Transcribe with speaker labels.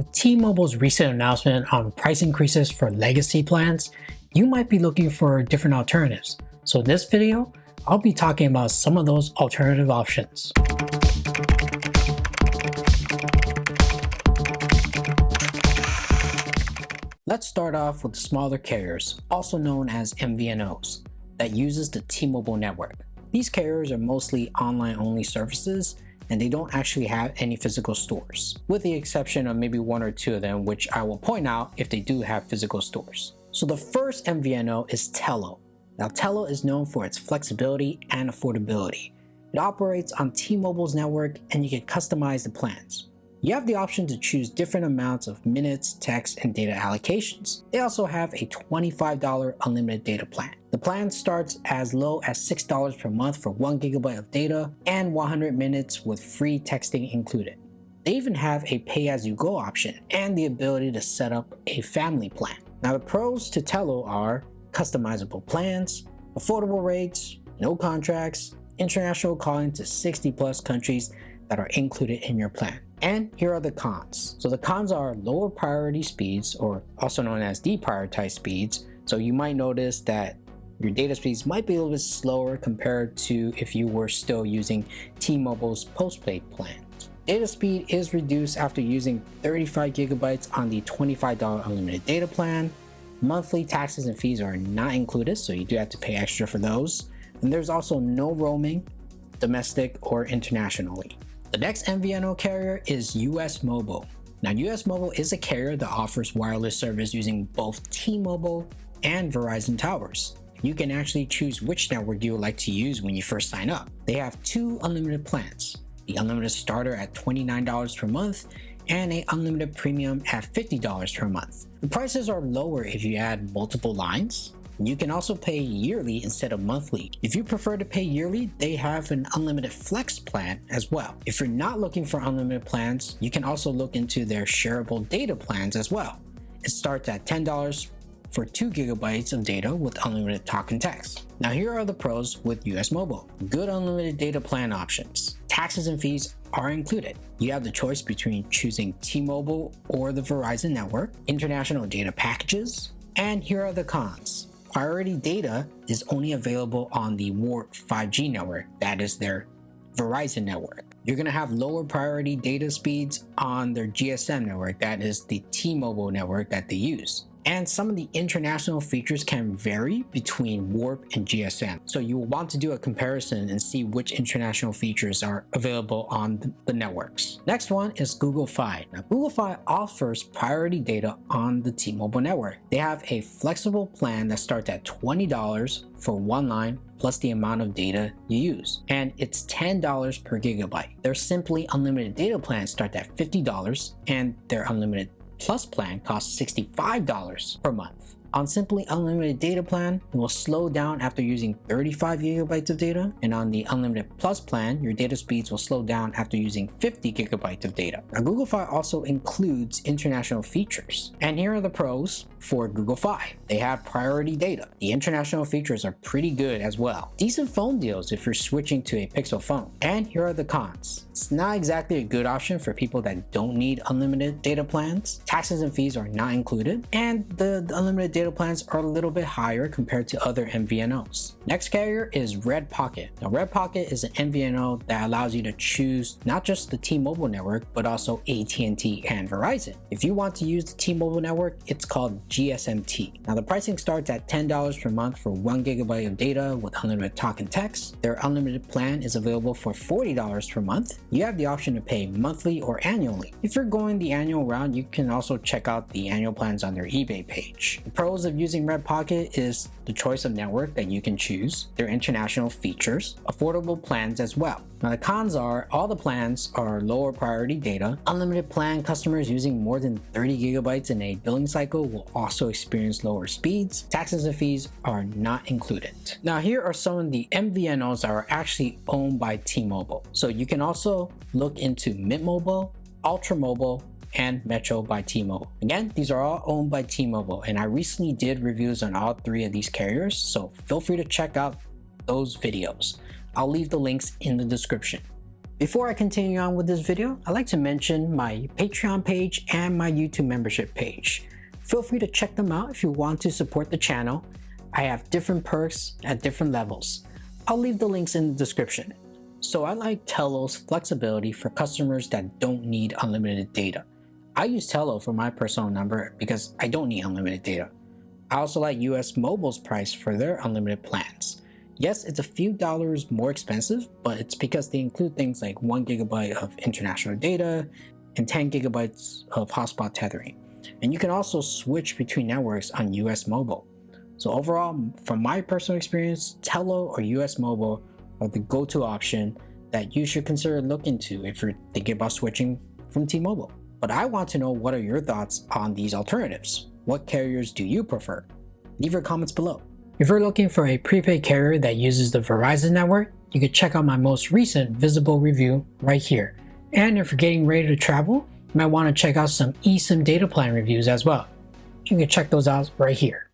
Speaker 1: With T-Mobile's recent announcement on price increases for legacy plans, you might be looking for different alternatives. So in this video, I'll be talking about some of those alternative options. Let's start off with the smaller carriers, also known as MVNOs, that uses the T-Mobile network. These carriers are mostly online-only services, and they don't actually have any physical stores, with the exception of maybe one or two of them, which I will point out if they do have physical stores. So the first MVNO is Tello. Now Tello is known for its flexibility and affordability. It operates on T-Mobile's network and you can customize the plans. You have the option to choose different amounts of minutes, text, and data allocations. They also have a $25 unlimited data plan. The plan starts as low as $6 per month for 1 GB of data and 100 minutes with free texting included. They even have a pay-as-you-go option and the ability to set up a family plan. Now the pros to Tello are customizable plans, affordable rates, no contracts, international calling to 60+ countries that are included in your plan. And here are the cons. So the cons are lower priority speeds, or also known as deprioritized speeds. So you might notice that your data speeds might be a little bit slower compared to if you were still using T-Mobile's postpaid plan. Data speed is reduced after using 35 GB on the $25 unlimited data plan. Monthly taxes and fees are not included, so you do have to pay extra for those. And there's also no roaming, domestic or internationally. The next MVNO carrier is US Mobile. Now US Mobile is a carrier that offers wireless service using both T-Mobile and Verizon towers. You can actually choose which network you would like to use when you first sign up. They have two unlimited plans, the unlimited starter at $29 per month and a unlimited premium at $50 per month. The prices are lower if you add multiple lines. You can also pay yearly instead of monthly. If you prefer to pay yearly, they have an unlimited flex plan as well. If you're not looking for unlimited plans, you can also look into their shareable data plans as well. It starts at $10 for 2 GB of data with unlimited talk and text. Now here are the pros with US Mobile. Good unlimited data plan options. Taxes and fees are included. You have the choice between choosing T-Mobile or the Verizon network, international data packages, and here are the cons. Priority data is only available on the Warp 5G network, that is their Verizon network. You're going to have lower priority data speeds on their GSM network, that is the T-Mobile network that they use. And some of the international features can vary between Warp and GSM. So you will want to do a comparison and see which international features are available on the networks. Next one is Google Fi. Now Google Fi offers priority data on the T-Mobile network. They have a flexible plan that starts at $20 for one line plus the amount of data you use. And it's $10 per gigabyte. Their Simply Unlimited data plan starts at $50 and their Unlimited Plus plan costs $65 per month. On Simply Unlimited data plan, it will slow down after using 35 GB of data, and on the Unlimited Plus plan, your data speeds will slow down after using 50 GB of data. Now Google Fi also includes international features, and here are the pros for Google Fi. They have priority data. The international features are pretty good as well. Decent phone deals if you're switching to a Pixel phone. And here are the cons. It's not exactly a good option for people that don't need unlimited data plans. Taxes and fees are not included, and the unlimited data plans are a little bit higher compared to other MVNOs. Next carrier is Red Pocket. Now Red Pocket is an MVNO that allows you to choose not just the T-Mobile network, but also AT&T and Verizon. If you want to use the T-Mobile network, it's called GSMT. Now the pricing starts at $10 per month for 1 GB of data with unlimited talk and text. Their unlimited plan is available for $40 per month. You have the option to pay monthly or annually. If you're going the annual route, you can also check out the annual plans on their eBay page. The pros of using Red Pocket is the choice of network that you can choose, their international features, affordable plans as well. Now the cons are all the plans are lower priority data. Unlimited plan customers using more than 30 GB in a billing cycle will also experience lower speeds. Taxes and fees are not included. Now here are some of the MVNOs that are actually owned by T-Mobile. So you can also look into Mint Mobile, Ultra Mobile, and Metro by T-Mobile. Again, these are all owned by T-Mobile, and I recently did reviews on all three of these carriers, so feel free to check out those videos. I'll leave the links in the description. Before I continue on with this video, I'd like to mention my Patreon page and my YouTube membership page. Feel free to check them out if you want to support the channel. I have different perks at different levels. I'll leave the links in the description. So I like Tello's flexibility for customers that don't need unlimited data. I use Tello for my personal number because I don't need unlimited data. I also like US Mobile's price for their unlimited plans. Yes, it's a few dollars more expensive, but it's because they include things like 1 GB of international data and 10 GB of hotspot tethering. And you can also switch between networks on US Mobile. So overall, from my personal experience, Tello or US Mobile are the go-to option that you should consider looking into if you're thinking about switching from T-Mobile. But I want to know, what are your thoughts on these alternatives? What carriers do you prefer? Leave your comments below. If you're looking for a prepaid carrier that uses the Verizon network, you can check out my most recent visible review right here. And if you're getting ready to travel, you might want to check out some eSIM data plan reviews as well. You can check those out right here.